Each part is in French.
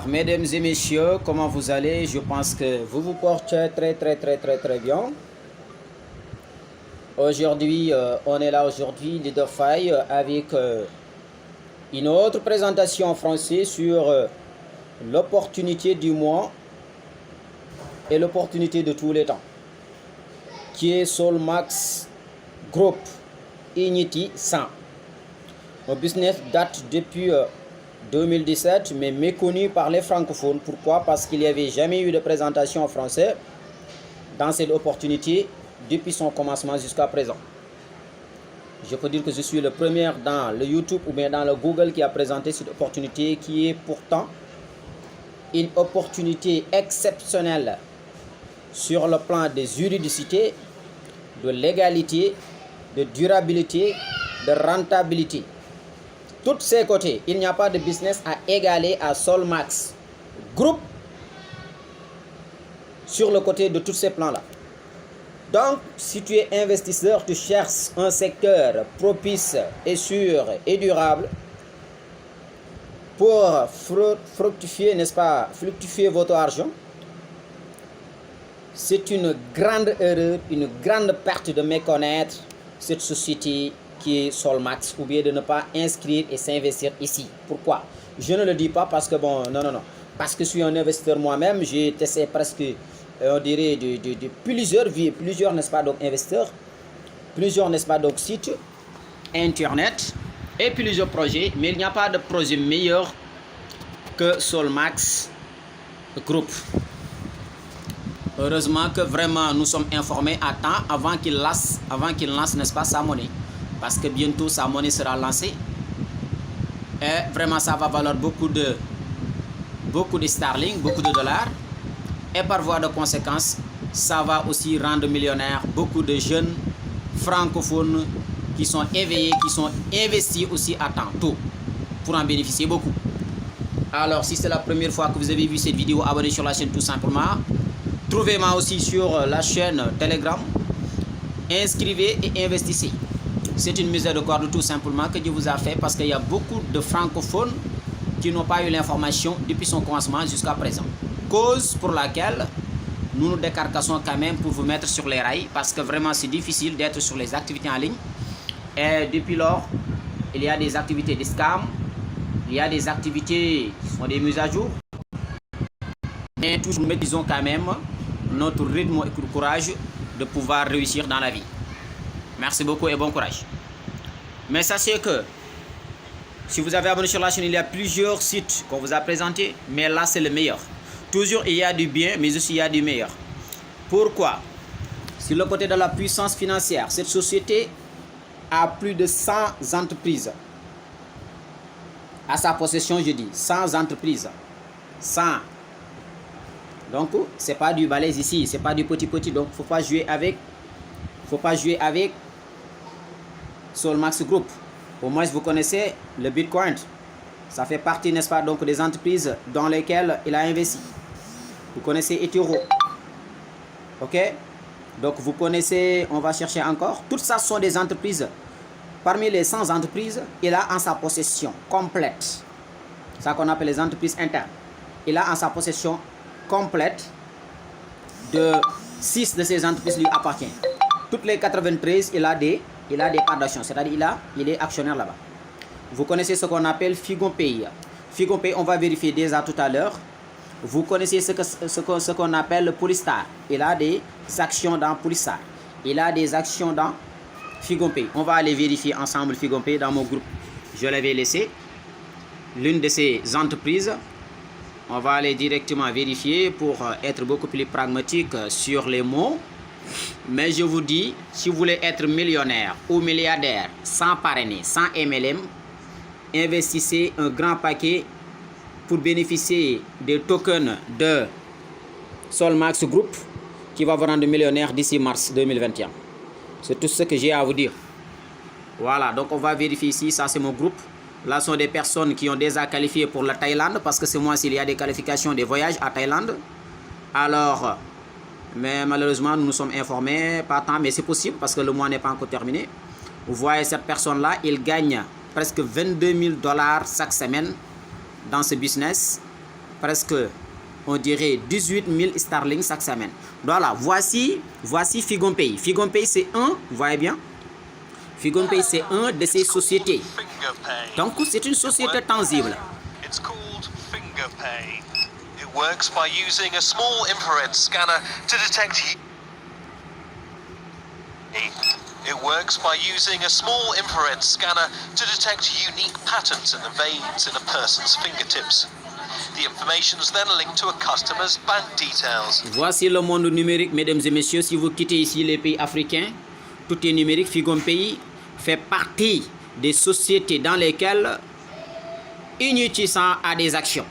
Mesdames et messieurs, comment vous allez? Je pense que vous vous portez très bien. Aujourd'hui, on est là aujourd'hui, Leader Faye, avec une autre présentation en français sur l'opportunité du mois et l'opportunité de tous les temps, qui est Solmax Group Inity 100. Mon business date depuis 2017, mais méconnu par les francophones. Pourquoi? Parce qu'il n'y avait jamais eu de présentation en français dans cette opportunité depuis son commencement jusqu'à présent. Je peux dire que je suis le premier dans le YouTube ou bien dans le Google qui a présenté cette opportunité, qui est pourtant une opportunité exceptionnelle sur le plan des juridicité, de légalité, de durabilité, de rentabilité. Tous ces côtés, il n'y a pas de business à égaler à Solmax Group sur le côté de tous ces plans-là. Donc, si tu es investisseur, tu cherches un secteur propice et sûr et durable pour fructifier, n'est-ce pas, fructifier votre argent, c'est une grande erreur, une grande perte de méconnaître cette société qui est Solmax, ou bien de ne pas inscrire et s'investir ici. Pourquoi? Je ne le dis pas parce que, bon, non. Parce que je suis un investisseur moi-même, j'ai testé presque, on dirait, de plusieurs, n'est-ce pas, donc investisseurs, plusieurs, n'est-ce pas, donc sites, internet, et plusieurs projets, mais il n'y a pas de projet meilleur que Solmax Group. Heureusement que vraiment nous sommes informés à temps avant qu'il lance, n'est-ce pas, sa monnaie. Parce que bientôt sa monnaie sera lancée. Et vraiment ça va valoir beaucoup de sterling, beaucoup de dollars. Et par voie de conséquence, ça va aussi rendre millionnaire beaucoup de jeunes francophones qui sont éveillés, qui sont investis aussi à temps tôt pour en bénéficier beaucoup. Alors si c'est la première fois que vous avez vu cette vidéo, abonnez sur la chaîne tout simplement. Trouvez-moi aussi sur la chaîne Telegram. Inscrivez et investissez. C'est une mise de corde tout simplement que Dieu vous a fait parce qu'il y a beaucoup de francophones qui n'ont pas eu l'information depuis son commencement jusqu'à présent. Cause pour laquelle nous nous décarcassons quand même pour vous mettre sur les rails parce que vraiment c'est difficile d'être sur les activités en ligne. Et depuis lors, il y a des activités de scam, il y a des activités qui sont des mises à jour. Mais toujours nous maîtrisons quand même notre rythme et courage de pouvoir réussir dans la vie. Merci beaucoup et bon courage. Mais sachez que si vous avez abonné sur la chaîne, il y a plusieurs sites qu'on vous a présentés, mais là c'est le meilleur. Toujours il y a du bien, mais aussi il y a du meilleur. Pourquoi? Sur le côté de la puissance financière, cette société a plus de 100 entreprises. À sa possession, je dis 100 entreprises. 100. Donc, c'est pas du balèze ici, c'est pas du petit. Donc, faut pas jouer avec Solmax Group. Au moins, vous connaissez le Bitcoin. Ça fait partie, n'est-ce pas, donc des entreprises dans lesquelles il a investi. Vous connaissez Ethereum. Ok? Donc, vous connaissez, on va chercher encore. Toutes ça sont des entreprises. Parmi les 100 entreprises, il a en sa possession complète. Ça qu'on appelle les entreprises internes. Il a en sa possession complète de 6 de ces entreprises lui appartiennent. Toutes les 93, il a des parts d'action, c'est-à-dire il est actionnaire là-bas. Vous connaissez ce qu'on appelle FigonPay. FigonPay, on va vérifier déjà tout à l'heure. Vous connaissez ce qu'on appelle Polystar. Il a des actions dans Polystar. Il a des actions dans FigonPay. On va aller vérifier ensemble FigonPay dans mon groupe. Je l'avais laissé. L'une de ces entreprises. On va aller directement vérifier pour être beaucoup plus pragmatique sur les mots. Mais je vous dis, si vous voulez être millionnaire ou milliardaire sans parrainer, sans MLM, investissez un grand paquet pour bénéficier des tokens de Solmax Group qui va vous rendre millionnaire d'ici mars 2021. C'est tout ce que j'ai à vous dire. Voilà, donc on va vérifier ici, ça c'est mon groupe. Là sont des personnes qui ont déjà qualifié pour la Thaïlande parce que c'est moi s'il y a des qualifications des voyages à Thaïlande. Alors, mais malheureusement nous nous sommes informés, pas tant, mais c'est possible parce que le mois n'est pas encore terminé. Vous voyez cette personne-là, il gagne presque 22 000 $ chaque semaine dans ce business. presque, on dirait 18 000 sterling chaque semaine. Voilà, voici FigonPay. FigonPay, c'est un, vous voyez bien, FigonPay, c'est un de ces sociétés. Donc, c'est une société tangible. It's called FingerPay. It works by using a small infrared scanner to detect heat. It works by using a small infrared scanner to detect unique patterns in the veins in a person's fingertips. The information is then linked to a customer's bank details. Voici le monde numérique, mesdames et messieurs. Si vous quittez ici les pays africains, tout est numérique. FigonPay fait partie des sociétés dans lesquelles Inutisan a des actions.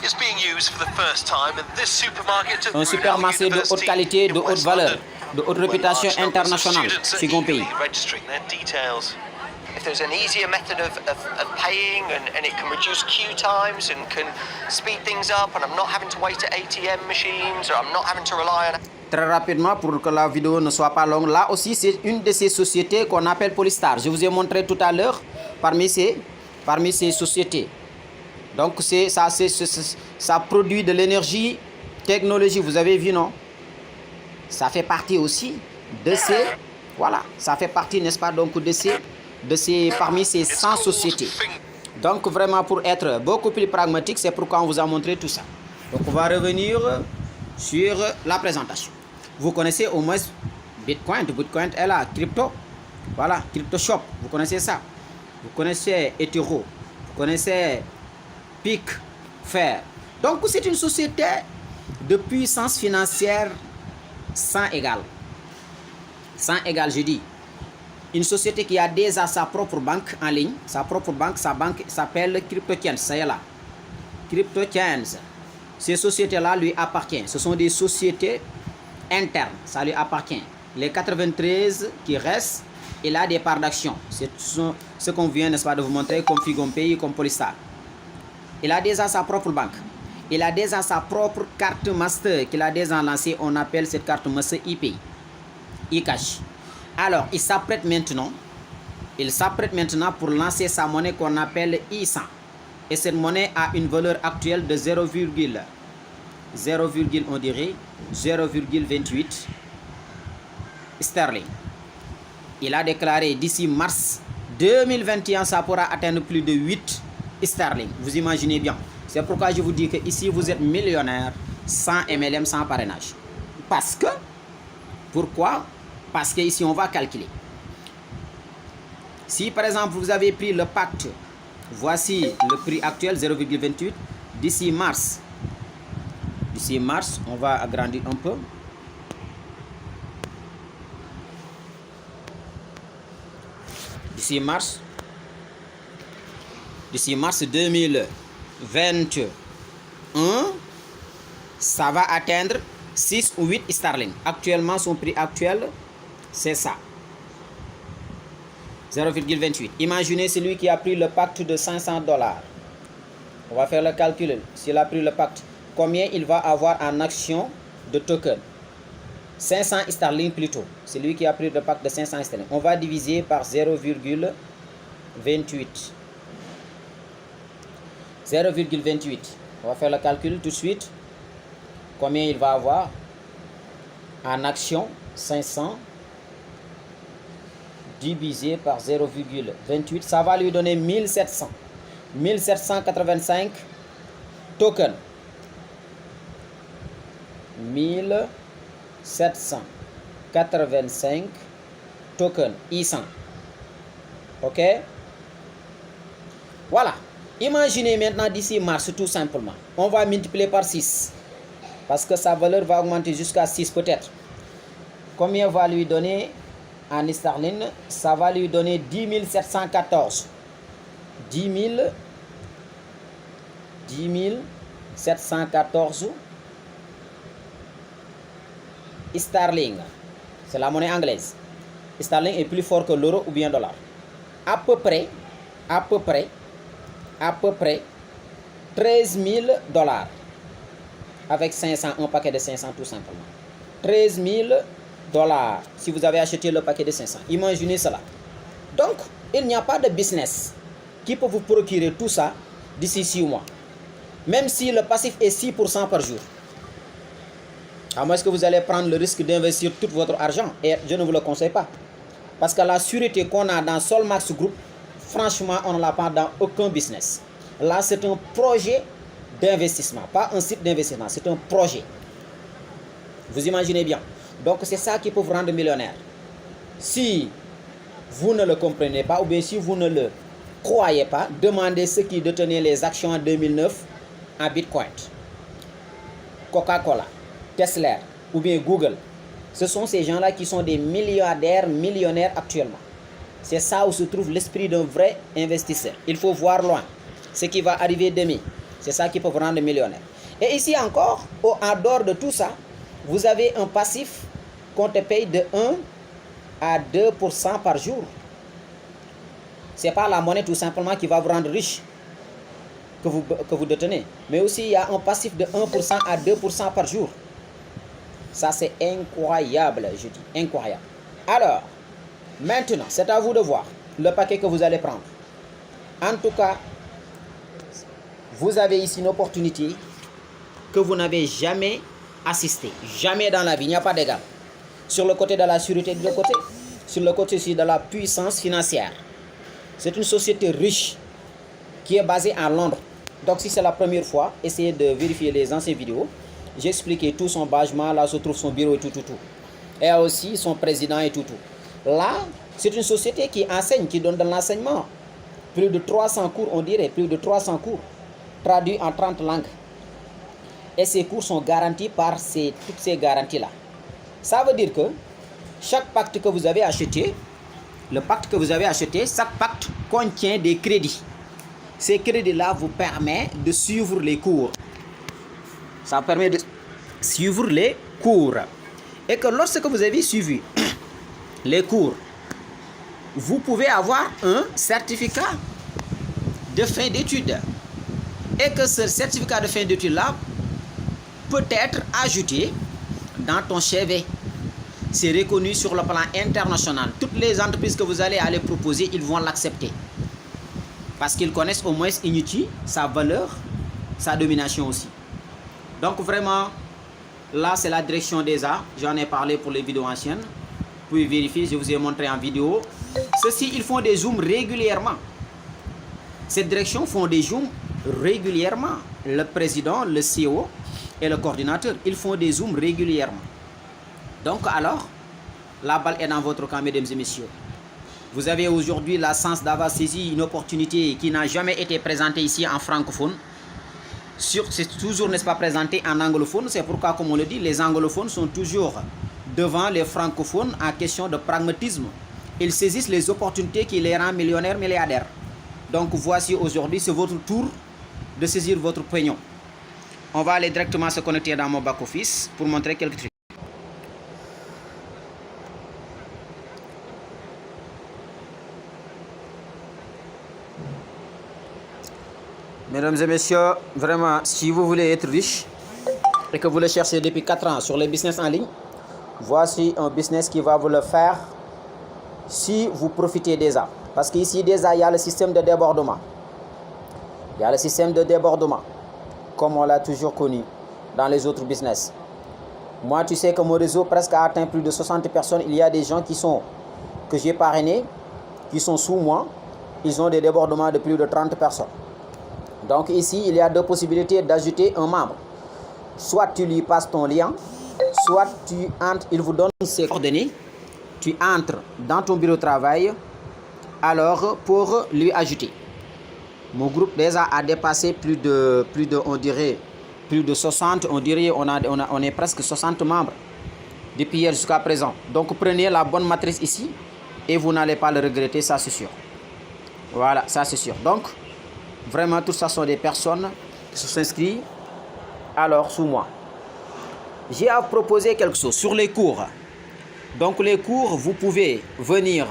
It's being used for the first time in this supermarket at Un supermarché de haute qualité, de haute valeur, de haute réputation internationale, FigonPay. Registering their details. If there's an easier method of paying and it can reduce queue times and can speed things up and I'm not having to wait at ATM machines or I'm not having to rely on... Très rapidement, pour que la vidéo ne soit pas longue, là aussi c'est une de ces sociétés qu'on appelle Polystar. Je vous ai montré tout à l'heure parmi ces sociétés. Donc ça produit de l'énergie, technologie, vous avez vu, non? Ça fait partie aussi de ces, voilà, ça fait partie, n'est-ce pas, donc parmi ces 100 sociétés. Donc vraiment, pour être beaucoup plus pragmatique, c'est pourquoi on vous a montré tout ça. Donc on va revenir sur la présentation. Vous connaissez au moins Bitcoin est là, crypto, voilà, CryptoShop, vous connaissez ça. Vous connaissez Ethereum, vous connaissez Pickfair. Donc c'est une société de puissance financière sans égal. Sans égal, je dis. Une société qui a déjà sa propre banque en ligne. Sa banque s'appelle CryptoChains. Ça y est là. CryptoChains. Ces sociétés-là lui appartiennent. Ce sont des sociétés internes. Ça lui appartient. Les 93 qui restent, il a des parts d'action. C'est ce qu'on vient, n'est-ce pas, de vous montrer comme FigonPay, comme Polystar. Il a déjà sa propre banque. Il a déjà sa propre carte master qu'il a déjà lancée. On appelle cette carte master ePay, eCash. Alors, il s'apprête maintenant pour lancer sa monnaie qu'on appelle e100. Et cette monnaie a une valeur actuelle de 0,28 sterling. Il a déclaré d'ici mars 2021, ça pourra atteindre plus de 8 sterling. Vous imaginez bien. C'est pourquoi je vous dis que ici vous êtes millionnaire sans MLM, sans parrainage. Pourquoi? Parce que ici on va calculer. Si par exemple vous avez pris le pacte, voici le prix actuel 0,28. D'ici mars, on va agrandir un peu. D'ici mars 2021, ça va atteindre 6 ou 8 sterling. Actuellement, son prix actuel, c'est ça. 0,28. Imaginez celui qui a pris le pacte de 500 $. On va faire le calcul. S'il a pris le pacte, combien il va avoir en action de token? 500 sterling plutôt. C'est lui qui a pris le pacte de 500 sterling. On va diviser par 0,28. 0,28. On va faire le calcul tout de suite. Combien il va avoir en action? 500 divisé par 0,28. Ça va lui donner 1785 tokens. 1785 tokens e100. Ok? Voilà. Imaginez maintenant d'ici mars, tout simplement. On va multiplier par 6. Parce que sa valeur va augmenter jusqu'à 6 peut-être. Combien va lui donner en sterling? Ça va lui donner 10 714. 10 714 sterling. C'est la monnaie anglaise. Sterling est plus fort que l'euro ou bien dollar. À peu près 13 000 $. Avec 500, un paquet de 500 tout simplement. 13 000 $. Si vous avez acheté le paquet de 500. Imaginez cela. Donc, il n'y a pas de business qui peut vous procurer tout ça d'ici 6 mois. Même si le passif est 6% par jour. À moins que vous allez prendre le risque d'investir tout votre argent. Et je ne vous le conseille pas. Parce que la sûreté qu'on a dans Solmax Group, franchement, on ne l'a pas dans aucun business. Là, c'est un projet d'investissement, pas un site d'investissement, c'est un projet. Vous imaginez bien. Donc, c'est ça qui peut vous rendre millionnaire. Si vous ne le comprenez pas, ou bien si vous ne le croyez pas, demandez ceux qui détenaient les actions en 2009 en Bitcoin. Coca-Cola, Tesla, ou bien Google. Ce sont ces gens-là qui sont des milliardaires, millionnaires actuellement. C'est ça où se trouve l'esprit d'un vrai investisseur. Il faut voir loin ce qui va arriver demain. C'est ça qui peut vous rendre millionnaire. Et ici encore, en dehors de tout ça, vous avez un passif qu'on te paye de 1 à 2% par jour. Ce n'est pas la monnaie tout simplement qui va vous rendre riche que vous détenez. Mais aussi, il y a un passif de 1% à 2% par jour. Ça, c'est incroyable, je dis. Incroyable. Alors, maintenant, c'est à vous de voir le paquet que vous allez prendre. En tout cas, vous avez ici une opportunité que vous n'avez jamais assistée. Jamais dans la vie. Il n'y a pas d'égal. Sur le côté de la sûreté de l'autre côté. Sur le côté aussi de la puissance financière. C'est une société riche qui est basée à Londres. Donc, si c'est la première fois, essayez de vérifier les anciennes vidéos. J'ai expliqué tout son bâtiment, là se trouve son bureau et tout. Et aussi son président et tout. Là, c'est une société qui enseigne, qui donne de l'enseignement. Plus de 300 cours, on dirait, plus de 300 cours, traduits en 30 langues. Et ces cours sont garantis par toutes ces garanties-là. Ça veut dire que chaque pacte que vous avez acheté, chaque pacte contient des crédits. Ces crédits-là vous permettent de suivre les cours. Ça permet de suivre les cours. Et que lorsque vous avez suivi les cours, vous pouvez avoir un certificat de fin d'études. Et que ce certificat de fin d'études-là peut être ajouté dans ton CV. C'est reconnu sur le plan international. Toutes les entreprises que vous allez aller proposer, ils vont l'accepter. Parce qu'ils connaissent au moins Initi, sa valeur, sa domination aussi. Donc vraiment, là c'est la direction des arts. J'en ai parlé pour les vidéos anciennes. Vous pouvez vérifier, je vous ai montré en vidéo. Ceux-ci, ils font des zooms régulièrement. Cette direction font des zooms régulièrement. Le président, le CEO et le coordinateur, ils font des zooms régulièrement. Donc alors, la balle est dans votre camp, mesdames et messieurs. Vous avez aujourd'hui la chance d'avoir saisi une opportunité qui n'a jamais été présentée ici en francophone. C'est toujours, n'est-ce pas, présenté en anglophone. C'est pourquoi, comme on le dit, les anglophones sont toujours devant les francophones en question de pragmatisme. Ils saisissent les opportunités qui les rendent millionnaires, milliardaires. Donc voici aujourd'hui, c'est votre tour de saisir votre pognon. On va aller directement se connecter dans mon back-office pour montrer quelques trucs. Mesdames et messieurs, vraiment, si vous voulez être riche et que vous le cherchez depuis 4 ans sur les business en ligne, voici un business qui va vous le faire si vous profitez déjà. Parce qu'ici, déjà, il y a le système de débordement. Il y a le système de débordement, comme on l'a toujours connu dans les autres business. Moi, tu sais que mon réseau presque a atteint plus de 60 personnes. Il y a des gens que j'ai parrainés, qui sont sous moi. Ils ont des débordements de plus de 30 personnes. Donc ici, il y a deux possibilités d'ajouter un membre. Soit tu lui passes ton lien, soit tu entres, il vous donne ses coordonnées. Tu entres dans ton bureau de travail, alors pour lui ajouter. Mon groupe déjà a dépassé plus de on dirait, plus de 60, on dirait, on est presque 60 membres depuis hier jusqu'à présent. Donc prenez la bonne matrice ici et vous n'allez pas le regretter, ça c'est sûr. Voilà, ça c'est sûr. Donc, vraiment, tout ça sont des personnes qui sont inscrites alors sous moi. J'ai à proposer quelque chose sur les cours. Donc les cours, vous pouvez venir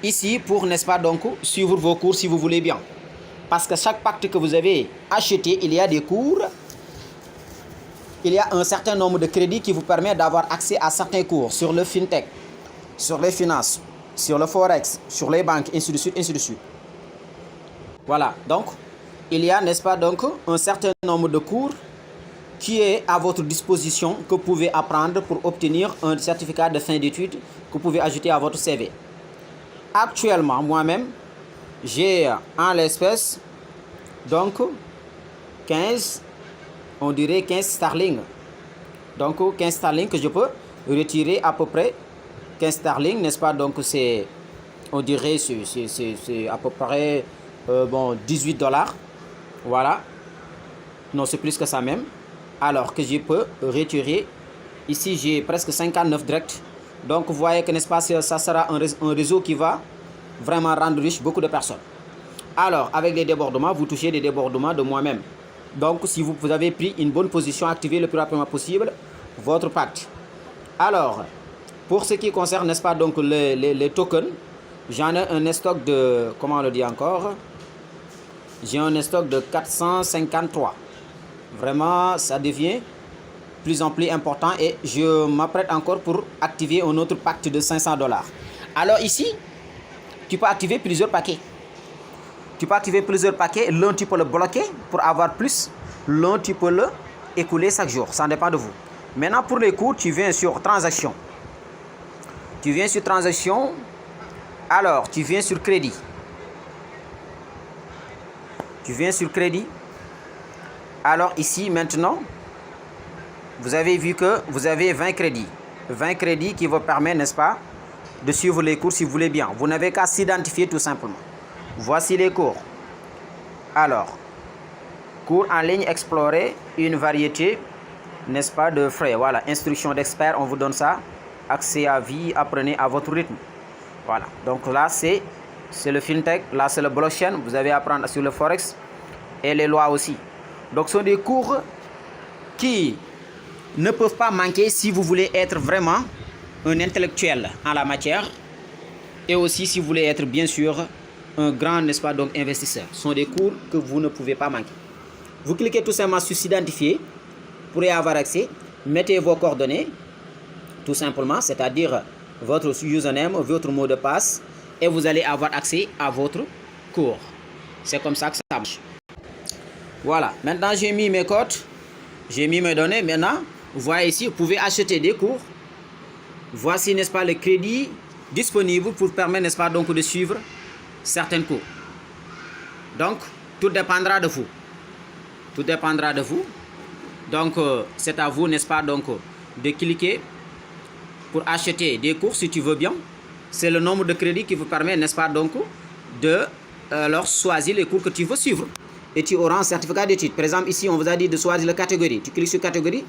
ici pour, n'est-ce pas, donc suivre vos cours si vous voulez bien. Parce que chaque pacte que vous avez acheté, il y a des cours. Il y a un certain nombre de crédits qui vous permet d'avoir accès à certains cours sur le fintech, sur les finances, sur le forex, sur les banques, ainsi de suite, ainsi de suite. Voilà, donc il y a, n'est-ce pas, donc, un certain nombre de cours qui est à votre disposition, que vous pouvez apprendre pour obtenir un certificat de fin d'études que vous pouvez ajouter à votre CV. Actuellement, moi-même, j'ai en l'espèce, donc, 15, on dirait 15 sterling. Donc, 15 sterling que je peux retirer à peu près. 15 sterling, n'est-ce pas? Donc, c'est, on dirait, c'est à peu près, bon, 18 dollars. Voilà. Non, c'est plus que ça même. Alors que je peux retirer. Ici, j'ai presque 59 directs. Donc, vous voyez que, n'est-ce pas, ça sera un réseau qui va vraiment rendre riche beaucoup de personnes. Alors, avec les débordements, vous touchez des débordements de moi-même. Donc, si vous avez pris une bonne position, activez le plus rapidement possible votre pacte. Alors, pour ce qui concerne, n'est-ce pas, donc les tokens, j'en ai un stock de, comment on le dit encore? J'ai un stock de 453. Vraiment, ça devient plus en plus important et je m'apprête encore pour activer un autre pacte de 500 dollars. Alors ici, tu peux activer plusieurs paquets. Tu peux activer plusieurs paquets. L'un, tu peux le bloquer pour avoir plus. L'un, tu peux le écouler chaque jour. Ça dépend de vous. Maintenant, pour les cours, tu viens sur transaction. Tu viens sur transaction. Alors, tu viens sur crédit. Tu viens sur crédit. Alors ici, maintenant, vous avez vu que vous avez 20 crédits. 20 crédits qui vous permettent, n'est-ce pas, de suivre les cours si vous voulez bien. Vous n'avez qu'à s'identifier tout simplement. Voici les cours. Alors, cours en ligne, explorer une variété, n'est-ce pas, de frais. Voilà, instruction d'expert, on vous donne ça. Accès à vie, apprenez à votre rythme. Voilà, donc là, c'est le fintech. Là, c'est le blockchain. Vous avez à apprendre sur le forex et les lois aussi. Donc, ce sont des cours qui ne peuvent pas manquer si vous voulez être vraiment un intellectuel en la matière et aussi si vous voulez être bien sûr un grand, n'est-ce pas, donc investisseur. Ce sont des cours que vous ne pouvez pas manquer. Vous cliquez tout simplement sur s'identifier pour y avoir accès. Mettez vos coordonnées tout simplement, c'est-à-dire votre username, votre mot de passe et vous allez avoir accès à votre cours. C'est comme ça que ça marche. Voilà, maintenant j'ai mis mes codes, j'ai mis mes données. Maintenant, vous voyez ici, vous pouvez acheter des cours. Voici, n'est-ce pas, le crédit disponible pour permettre, n'est-ce pas, donc de suivre certains cours. Donc, tout dépendra de vous. Tout dépendra de vous. Donc, c'est à vous, n'est-ce pas, donc de cliquer pour acheter des cours si tu veux bien. C'est le nombre de crédits qui vous permet, n'est-ce pas, donc de alors choisir les cours que tu veux suivre. Et tu auras un certificat d'études. Par exemple, ici, on vous a dit de choisir la catégorie. Tu cliques sur catégorie.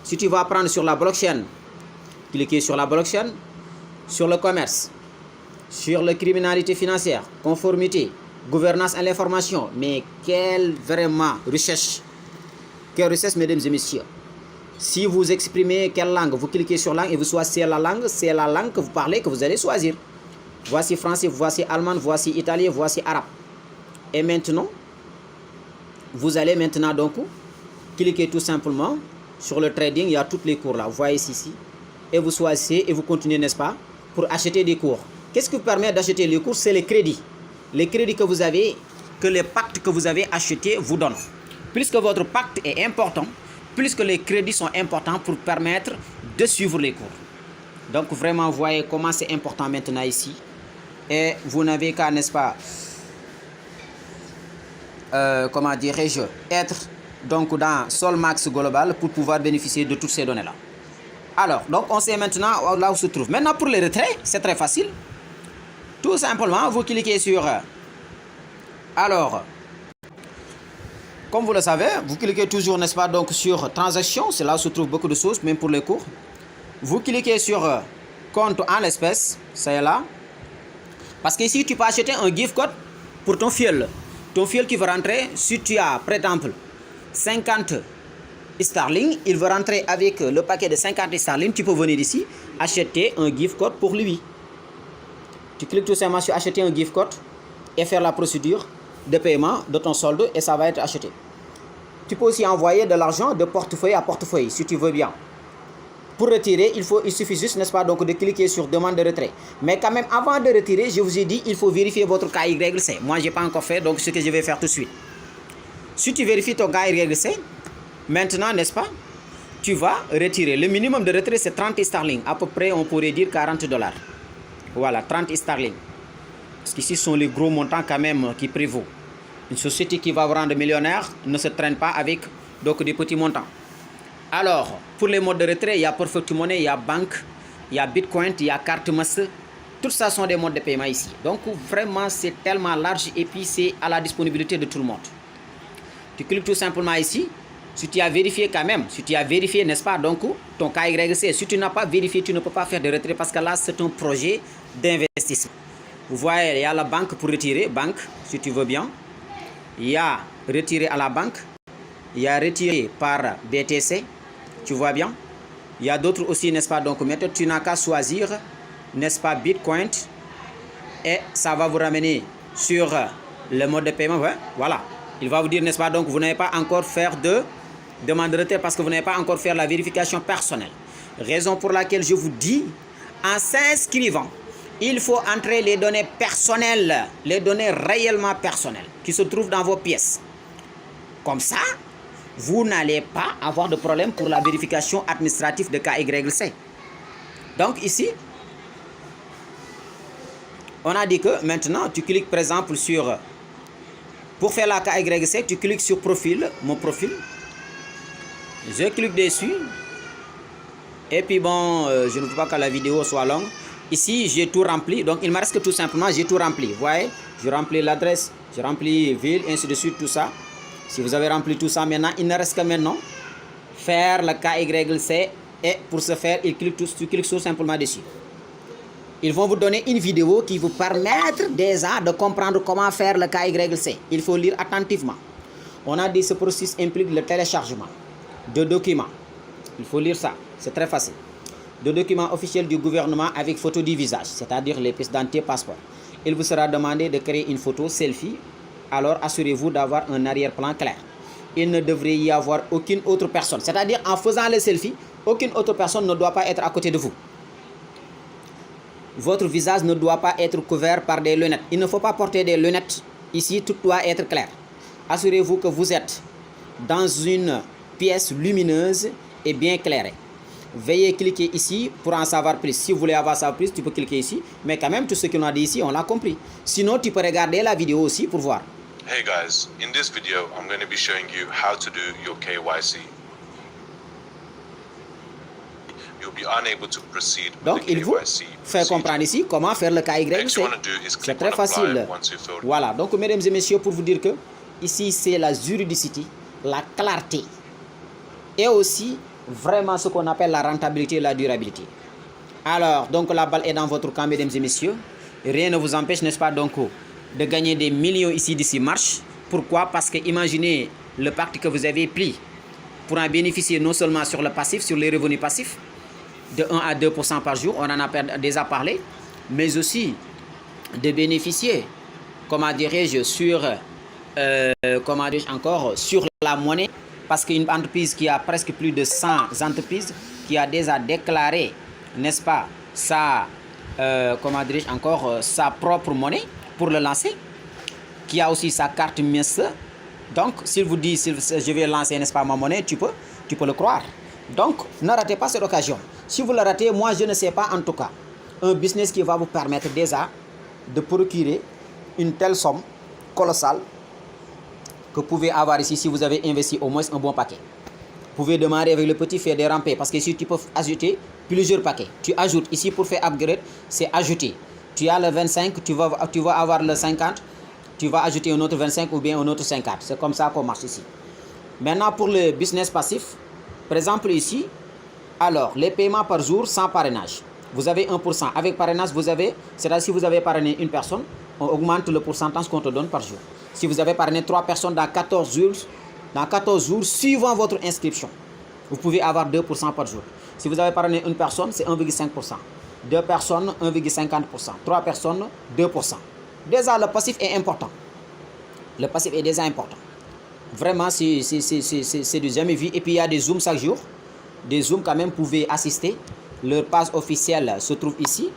Si tu vas apprendre sur la blockchain, cliquez sur la blockchain, sur le commerce, sur la criminalité financière, conformité, gouvernance à l'information. Mais quelle vraiment recherche. Quelle recherche, mesdames et messieurs. Si vous exprimez quelle langue, vous cliquez sur langue et vous choisissez la langue, c'est la langue que vous parlez que vous allez choisir. Voici français, voici allemand, voici italien, voici arabe. Et maintenant, vous allez maintenant donc cliquer tout simplement sur le trading. Il y a tous les cours là, vous voyez ici. Et vous choisissez et vous continuez, n'est-ce pas, pour acheter des cours. Qu'est-ce qui vous permet d'acheter les cours? C'est les crédits. Les crédits que vous avez, que les pactes que vous avez achetés vous donnent. Plus que votre pacte est important, plus que les crédits sont importants pour permettre de suivre les cours. Donc vraiment, vous voyez comment c'est important maintenant ici. Et vous n'avez qu'à, n'est-ce pas, comment dirais-je, être donc dans Solmax Global pour pouvoir bénéficier de toutes ces données-là. Alors, donc on sait maintenant là où se trouve. Maintenant pour les retraits, c'est très facile. Tout simplement, vous cliquez sur... Alors, comme vous le savez, vous cliquez toujours, n'est-ce pas, donc sur transaction. C'est là où se trouve beaucoup de choses, même pour les cours. Vous cliquez sur compte en l'espèce, c'est là. Parce qu'ici, tu peux acheter un gift code pour ton fuel. Ton fuel qui va rentrer, si tu as, par exemple, 50 sterling, il va rentrer avec le paquet de 50 sterling. Tu peux venir ici, acheter un gift code pour lui. Tu cliques tout simplement sur acheter un gift code et faire la procédure de paiement de ton solde et ça va être acheté. Tu peux aussi envoyer de l'argent de portefeuille à portefeuille si tu veux bien. Pour retirer, il suffit juste, n'est-ce pas, donc de cliquer sur demande de retrait. Mais quand même, avant de retirer, je vous ai dit, il faut vérifier votre KYC. Moi, je n'ai pas encore fait, donc ce que je vais faire tout de suite. Si tu vérifies ton KYC, maintenant, n'est-ce pas, tu vas retirer. Le minimum de retrait, c'est 30 sterling. À peu près, on pourrait dire 40 $. Voilà, 30 sterling. Parce qu'ici, ce sont les gros montants quand même qui prévaut. Une société qui va vous rendre millionnaire ne se traîne pas avec donc, des petits montants. Alors, pour les modes de retrait, il y a Perfect Money, il y a banque, il y a Bitcoin, il y a carte master. Tout ça sont des modes de paiement ici. Donc, vraiment, c'est tellement large et puis c'est à la disponibilité de tout le monde. Tu cliques tout simplement ici. Si tu as vérifié quand même, si tu as vérifié, n'est-ce pas, donc ton KYC, si tu n'as pas vérifié, tu ne peux pas faire de retrait parce que là, c'est un projet d'investissement. Vous voyez, il y a la banque pour retirer, banque, si tu veux bien. Il y a retiré à la banque. Il y a retiré par BTC, tu vois bien. Il y a d'autres aussi, n'est-ce pas, donc méthode, tu n'as qu'à choisir, n'est-ce pas, Bitcoin. Et ça va vous ramener sur le mode de paiement, ouais, voilà. Il va vous dire, n'est-ce pas, donc vous n'avez pas encore fait de demande de retrait parce que vous n'avez pas encore fait la vérification personnelle. Raison pour laquelle je vous dis, en s'inscrivant, il faut entrer les données personnelles, les données réellement personnelles qui se trouvent dans vos pièces. Comme ça, vous n'allez pas avoir de problème pour la vérification administrative de KYC. Donc ici, on a dit que maintenant, tu cliques par exemple sur... Pour faire la KYC, tu cliques sur profil, mon profil. Je clique dessus. Et puis bon, je ne veux pas que la vidéo soit longue. Ici, j'ai tout rempli. Donc, il me reste que tout simplement, j'ai tout rempli. Vous voyez, je remplis l'adresse, je remplis ville, ainsi de suite, tout ça. Si vous avez rempli tout ça maintenant, il ne reste que maintenant faire le KYC. Et pour ce faire, tu cliques tout simplement dessus. Ils vont vous donner une vidéo qui vous permettre déjà de comprendre comment faire le KYC. Il faut lire attentivement. On a dit que ce processus implique le téléchargement de documents. Il faut lire ça, c'est très facile. De documents officiels du gouvernement avec photo du visage, c'est-à-dire les pièces d'identité, passeport. Il vous sera demandé de créer une photo selfie. Alors assurez-vous d'avoir un arrière-plan clair. Il ne devrait y avoir aucune autre personne. C'est-à-dire en faisant le selfie, aucune autre personne ne doit pas être à côté de vous. Votre visage ne doit pas être couvert par des lunettes. Il ne faut pas porter des lunettes. Ici, tout doit être clair. Assurez-vous que vous êtes dans une pièce lumineuse et bien éclairée. Veuillez cliquer ici pour en savoir plus. Si vous voulez avoir ça plus, tu peux cliquer ici. Mais quand même, tout ce qu'on a dit ici, on l'a compris. Sinon, tu peux regarder la vidéo aussi pour voir. Hey guys, in this video, I'm going to be showing you how to do your KYC. You'll be unable to proceed with Donc, the il vous KYC fait comprendre ici comment faire le KYC. Next you want to do is C'est click très on apply facile. once you filled. Voilà. Donc, mesdames et messieurs, pour vous dire que ici, c'est la juridicité, la clarté et aussi vraiment ce qu'on appelle la rentabilité et la durabilité. Alors, donc la balle est dans votre camp, mesdames et messieurs. Rien ne vous empêche, n'est-ce pas, donc, de gagner des millions ici d'ici marche. Pourquoi? Parce que imaginez le pacte que vous avez pris pour en bénéficier non seulement sur le passif, sur les revenus passifs, de 1 à 2% par jour, on en a déjà parlé, mais aussi de bénéficier, comment dirais-je, sur, comment dirais-je encore, sur la monnaie, parce qu'une entreprise qui a presque plus de 100 entreprises, qui a déjà déclaré, n'est-ce pas, sa, comment dirais-je encore, sa propre monnaie pour le lancer, qui a aussi sa carte MES. Donc, s'il vous dit, je vais lancer, n'est-ce pas, ma monnaie, tu peux le croire. Donc, ne ratez pas cette occasion. Si vous le ratez, moi, je ne sais pas en tout cas. Un business qui va vous permettre déjà de procurer une telle somme colossale que vous pouvez avoir ici si vous avez investi au moins un bon paquet. Vous pouvez démarrer avec le petit, faire des rampées parce que ici, tu peux ajouter plusieurs paquets. Tu ajoutes ici pour faire upgrade, c'est ajouter. Tu as le 25, tu vas avoir le 50, tu vas ajouter un autre 25 ou bien un autre 50. C'est comme ça qu'on marche ici. Maintenant, pour le business passif, par exemple ici, alors les paiements par jour sans parrainage. Vous avez 1%. Avec parrainage, vous avez, c'est-à-dire si vous avez parrainé une personne, on augmente le pourcentage qu'on te donne par jour. Si vous avez parrainé 3 personnes dans 14 jours, suivant votre inscription, vous pouvez avoir 2% par jour. Si vous avez parrainé une personne, c'est 1,5%. 2 personnes, 1,50%. 3 personnes, 2%. Déjà, le passif est important. Le passif est déjà important. Vraiment, c'est du jamais vu. Et puis, il y a des Zooms chaque jour. Des Zooms, quand même, vous pouvez assister. Leur page officielle se trouve ici.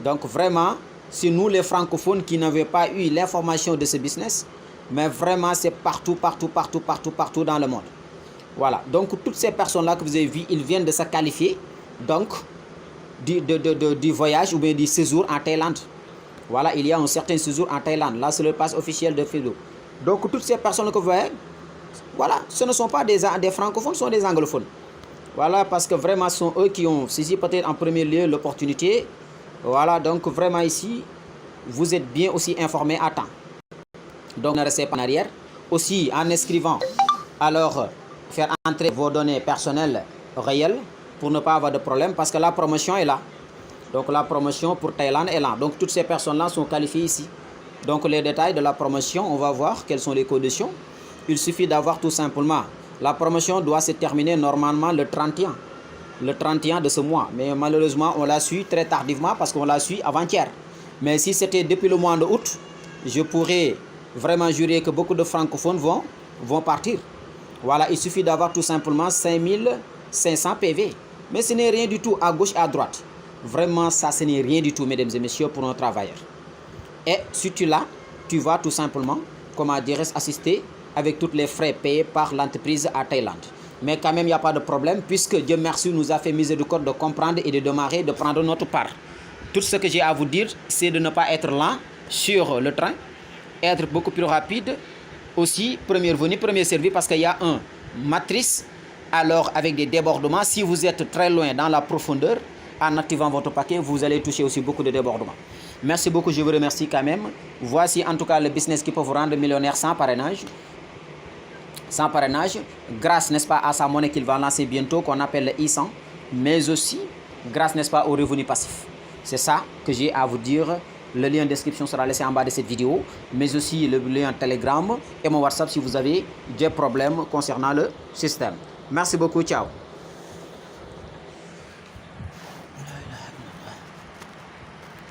Donc, vraiment, si nous, les francophones qui n'avaient pas eu l'information de ce business, mais vraiment c'est partout dans le monde. Voilà, donc toutes ces personnes-là que vous avez vues, ils viennent de se qualifier donc du voyage ou bien du séjour en Thaïlande. Voilà, il y a un certain séjour en Thaïlande. Là, c'est le pass officiel de Fido. Donc toutes ces personnes que vous voyez, voilà, ce ne sont pas des francophones, ce sont des anglophones. Voilà, parce que vraiment, ce sont eux qui ont saisi peut-être en premier lieu l'opportunité. Voilà, donc vraiment ici, vous êtes bien aussi informés à temps. Donc, ne restez pas en arrière. Aussi, en inscrivant, alors, faire entrer vos données personnelles réelles pour ne pas avoir de problème, parce que la promotion est là. Donc, la promotion pour Thaïlande est là. Donc, toutes ces personnes-là sont qualifiées ici. Donc, les détails de la promotion, on va voir quelles sont les conditions. Il suffit d'avoir tout simplement, la promotion doit se terminer normalement le 31 de ce mois. Mais malheureusement, on l'a su très tardivement parce qu'on l'a su avant-hier. Mais si c'était depuis le mois d'août, je pourrais vraiment jurer que beaucoup de francophones vont partir. Voilà, il suffit d'avoir tout simplement 5500 PV. Mais ce n'est rien du tout à gauche et à droite. Vraiment, ça, ce n'est rien du tout, mesdames et messieurs, pour nos travailleurs. Et si tu l'as, tu vas tout simplement, comment dirais-je, assister avec tous les frais payés par l'entreprise à Thaïlande. Mais quand même, il n'y a pas de problème, puisque Dieu merci nous a fait miséricorde de comprendre et de démarrer, de prendre notre part. Tout ce que j'ai à vous dire, c'est de ne pas être lent sur le train, être beaucoup plus rapide. Aussi, premier venu, premier servi, parce qu'il y a un matrice, alors avec des débordements. Si vous êtes très loin dans la profondeur, en activant votre paquet, vous allez toucher aussi beaucoup de débordements. Merci beaucoup, je vous remercie quand même. Voici en tout cas le business qui peut vous rendre millionnaire sans parrainage. Sans parrainage, grâce, n'est-ce pas, à sa monnaie qu'il va lancer bientôt, qu'on appelle le I100, mais aussi grâce, n'est-ce pas, au revenu passif. C'est ça que j'ai à vous dire. Le lien de description sera laissé en bas de cette vidéo, mais aussi le lien Telegram et mon WhatsApp si vous avez des problèmes concernant le système. Merci beaucoup, ciao.